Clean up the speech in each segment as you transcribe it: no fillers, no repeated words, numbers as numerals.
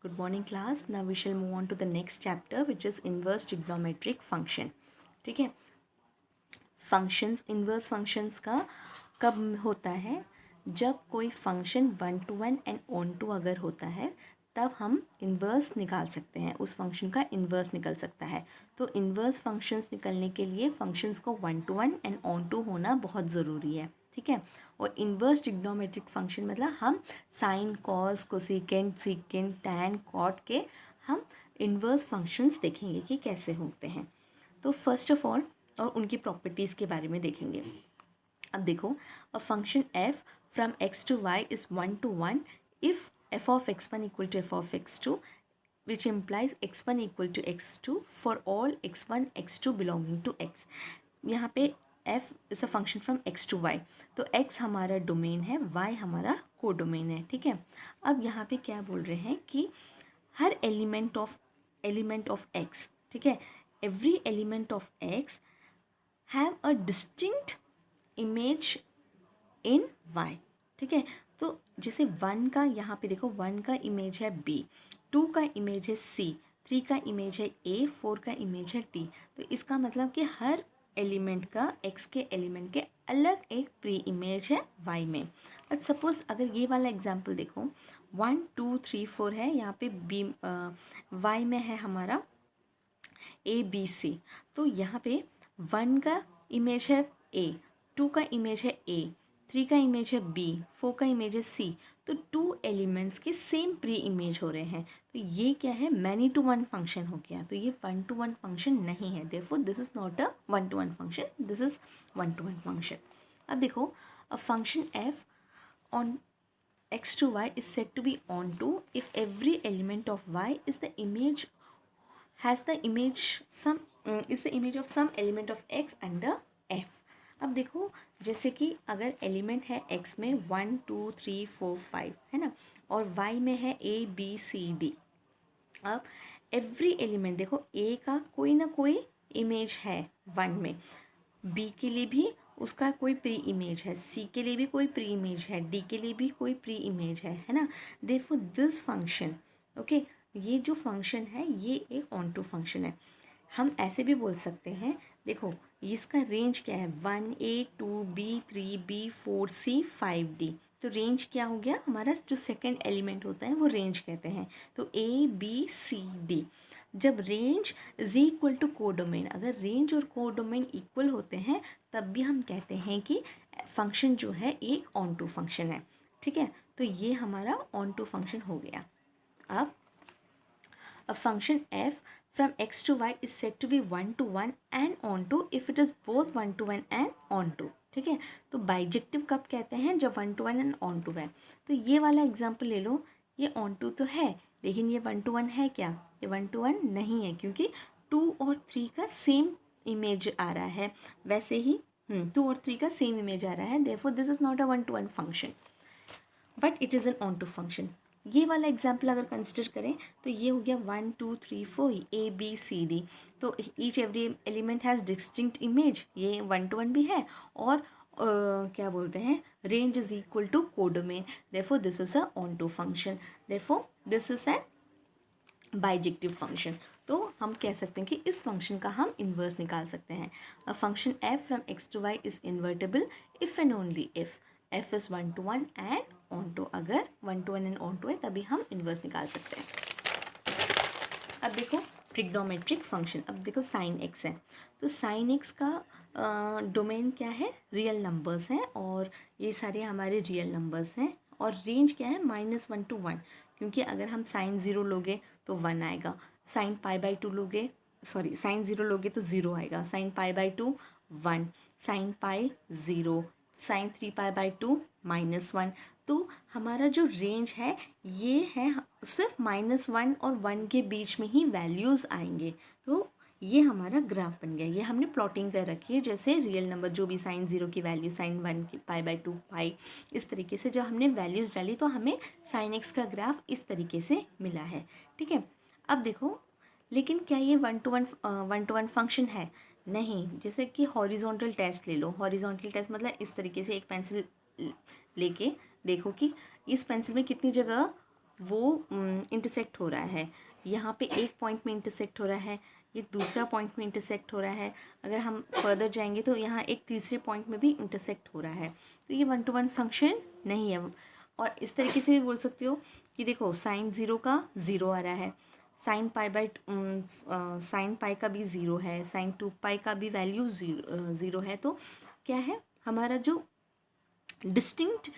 Good morning class. Now we shall move on to the next chapter which is inverse trigonometric function. ठीक है. Functions inverse functions का कब होता है? जब कोई फंक्शन 1-to-1 एंड ऑन-टू अगर होता है तब हम इन्वर्स निकाल सकते हैं, उस फंक्शन का इन्वर्स निकल सकता है. तो इन्वर्स फंक्शंस निकलने के लिए फंक्शंस को 1-to-1 एंड ऑन-टू होना बहुत ज़रूरी है. ठीक है. और इन्वर्स ट्रिग्नोमेट्रिक फंक्शन मतलब हम sine, cos, cosecant, secant, tan, cot के हम इन्वर्स फंक्शंस देखेंगे कि कैसे होते हैं. तो फर्स्ट ऑफ ऑल और उनकी प्रॉपर्टीज़ के बारे में देखेंगे. अब देखो, a function F from X to Y is 1-to-1 if F of x1 equal to F of x2 which implies x1 equal to x2 for all x1 x2 belonging to x. यहाँ पे f is a function from x to y. तो x हमारा domain है, y हमारा को domain है. ठीक है. अब यहाँ पे क्या बोल रहे हैं कि हर एलिमेंट ऑफ x, ठीक है, every element of x have a distinct image in y. ठीक है. तो जैसे 1 का यहाँ पे देखो, 1 का इमेज है b, 2 का इमेज है c, 3 का इमेज है a, 4 का इमेज है d. तो इसका मतलब कि हर एलिमेंट का x के एलिमेंट के अलग एक प्री इमेज है y में. बट सपोज अगर ये वाला एग्जांपल देखो, 1 2 3 4 है, यहाँ पे b y में है हमारा a b c. तो यहाँ पे 1 का इमेज है a, 2 का इमेज है a, 3 का इमेज है b, 4 का इमेज है c. तो 2 एलिमेंट्स के सेम प्री इमेज हो रहे हैं. तो ये क्या है? मैनी टू वन फंक्शन हो गया. तो ये 1-to-1 फंक्शन नहीं है. Therefore this is not a 1-to-1 function, this is 1-to-1 function. अब देखो, a function f on x to y is said to be onto if every element of y is the image of some element of x under f. अब देखो, जैसे कि अगर element है x में 1 2 3 4 5 है ना, और y में है a b c d. अब एवरी एलिमेंट देखो, a का कोई ना कोई इमेज है 1 में, b के लिए भी उसका कोई प्री इमेज है, c के लिए भी कोई प्री इमेज है, d के लिए भी कोई प्री इमेज है ना. देयरफॉर दिस फंक्शन, ओके, ये जो फंक्शन है ये एक ऑन टू फंक्शन है. हम ऐसे भी बोल सकते हैं, देखो इसका रेंज क्या है, 1a 2b 3b 4c 5d. तो रेंज क्या हो गया हमारा? जो सेकंड एलिमेंट होता है वो रेंज कहते हैं. तो a b c d. जब range is equal to codomain, अगर रेंज और कोडोमेन इक्वल होते हैं तब भी हम कहते हैं कि फंक्शन जो है एक ऑन टू फंक्शन है. ठीक है. तो ये हमारा ऑन टू फंक्शन हो गया. अब a function f from x to y is said to be 1-to-1 and onto if it is both 1-to-1 and onto. ठीक है. तो बाइजेक्टिव कब कहते हैं? जब 1-to-1 एंड ऑन-टू है. तो ये वाला एग्जाम्पल ले लो, ये ऑन-टू तो है लेकिन ये 1-to-1 है क्या? ये 1-to-1 नहीं है, क्योंकि 2 और 3 का सेम इमेज आ रहा है. वैसे ही 2 और 3 का सेम इमेज आ रहा है. Therefore this is not a 1-to-1 function but it is an onto function. ये वाला एग्जाम्पल अगर कंसिडर करें तो ये हो गया 1 2 3 4 a b c d. तो each every element has distinct image, ये 1-to-1 भी है, और क्या बोलते हैं, range is equal to codomain. Therefore this is a onto function. Therefore this is an bijective function. तो हम कह सकते हैं कि इस फंक्शन का हम इन्वर्स निकाल सकते हैं. A function f from x to y is invertible if and only if f is 1-to-1 and onto. अगर 1-to-1 एंड ऑन-टू है तभी हम इन्वर्स निकाल सकते हैं. अब देखो ट्रिग्नोमेट्रिक फंक्शन. अब देखो साइन x है, तो साइन x का डोमेन क्या है? रियल नंबर्स हैं, और ये सारे हमारे रियल नंबर्स हैं. और रेंज क्या है? -1 to 1, क्योंकि अगर हम साइन 0 लोगे तो 1 आएगा, साइन π/2 लोगे, सॉरी साइन 0 लोगे तो 0 आएगा, साइन π/2 1, साइन पाई 0, साइन 3π/2 -1. तो हमारा जो रेंज है ये है सिर्फ -1 और 1 के बीच में ही वैल्यूज़ आएंगे. तो ये हमारा ग्राफ बन गया. ये हमने प्लॉटिंग कर रखी है, जैसे रियल नंबर जो भी साइन 0 की वैल्यू, साइन 1 की π/2 पाई, इस तरीके से जब हमने वैल्यूज़ डाली तो हमें साइन x का ग्राफ इस तरीके से मिला है. ठीक है. अब देखो, लेकिन क्या ये 1-to-1 फंक्शन है? नहीं. जैसे कि हॉरिजॉन्टल टेस्ट ले लो. हॉरिजॉन्टल टेस्ट मतलब इस तरीके से एक पेंसिल लेके देखो कि इस पेंसिल में कितनी जगह वो इंटरसेक्ट हो रहा है। यहाँ पे एक पॉइंट में इंटरसेक्ट हो रहा है, ये दूसरा पॉइंट में इंटरसेक्ट हो रहा है। अगर हम फर्दर जाएंगे तो यहाँ एक तीसरे पॉइंट में भी इंटरसेक्ट हो रहा है। तो ये 1 to 1 फंक्शन नहीं है। और इस तरीके से भी बोल सकते हो कि देखो साइन 0 का 0 आ रहा है, साइन पाई का भी 0 है, साइन 2 पाई का भी वैल्यू 0 है। तो क्या है, हमारा जो डिस्टिंक्ट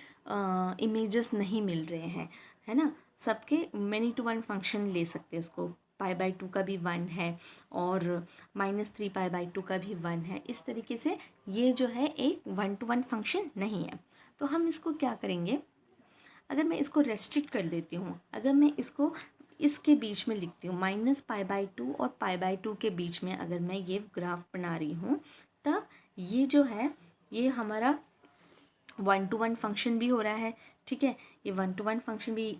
इमेजेस नहीं मिल रहे हैं, है ना। सबके मैनी टू वन फंक्शन ले सकते हैं उसको। π/2 का भी 1 है और -3 π/2 का भी 1 है। इस तरीके से ये जो है एक 1 to 1 फंक्शन नहीं है। तो हम इसको क्या करेंगे, अगर मैं इसको रेस्ट्रिक्ट कर देती हूँ, अगर मैं इसको इसके बीच में लिखती हूँ -π/2 और π/2 के बीच में अगर मैं ये ग्राफ बना रही हूँ, तब ये जो है ये हमारा 1 to 1 फंक्शन भी हो रहा है। ठीक है, ये 1 to 1 फंक्शन भी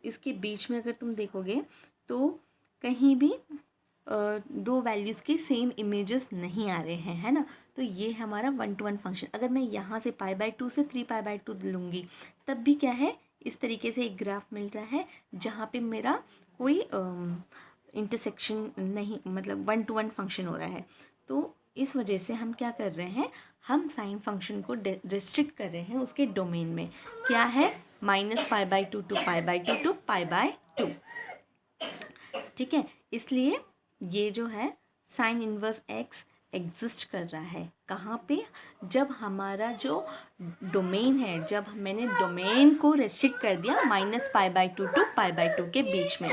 इसके बीच में अगर तुम देखोगे तो कहीं भी दो वैल्यूज़ के सेम इमेजेस नहीं आ रहे हैं, है ना। तो ये हमारा 1 to 1 फंक्शन। अगर मैं यहाँ से π/2 से 3π/2 लूँगी तब भी क्या है, इस तरीके से एक ग्राफ मिल रहा है जहाँ पे मेरा कोई इंटरसेक्शन नहीं, मतलब 1 to 1 फंक्शन हो रहा है। तो इस वजह से हम क्या कर रहे हैं, हम साइन फंक्शन को रिस्ट्रिक्ट कर रहे हैं उसके डोमेन में। क्या है, -π/2 to π/2 to π/2। ठीक है, इसलिए ये जो है साइन इनवर्स x एग्जिस्ट कर रहा है कहाँ पे, जब हमारा जो डोमेन है, जब मैंने डोमेन को रेस्ट्रिक्ट कर दिया -π/2 to π/2 के बीच में।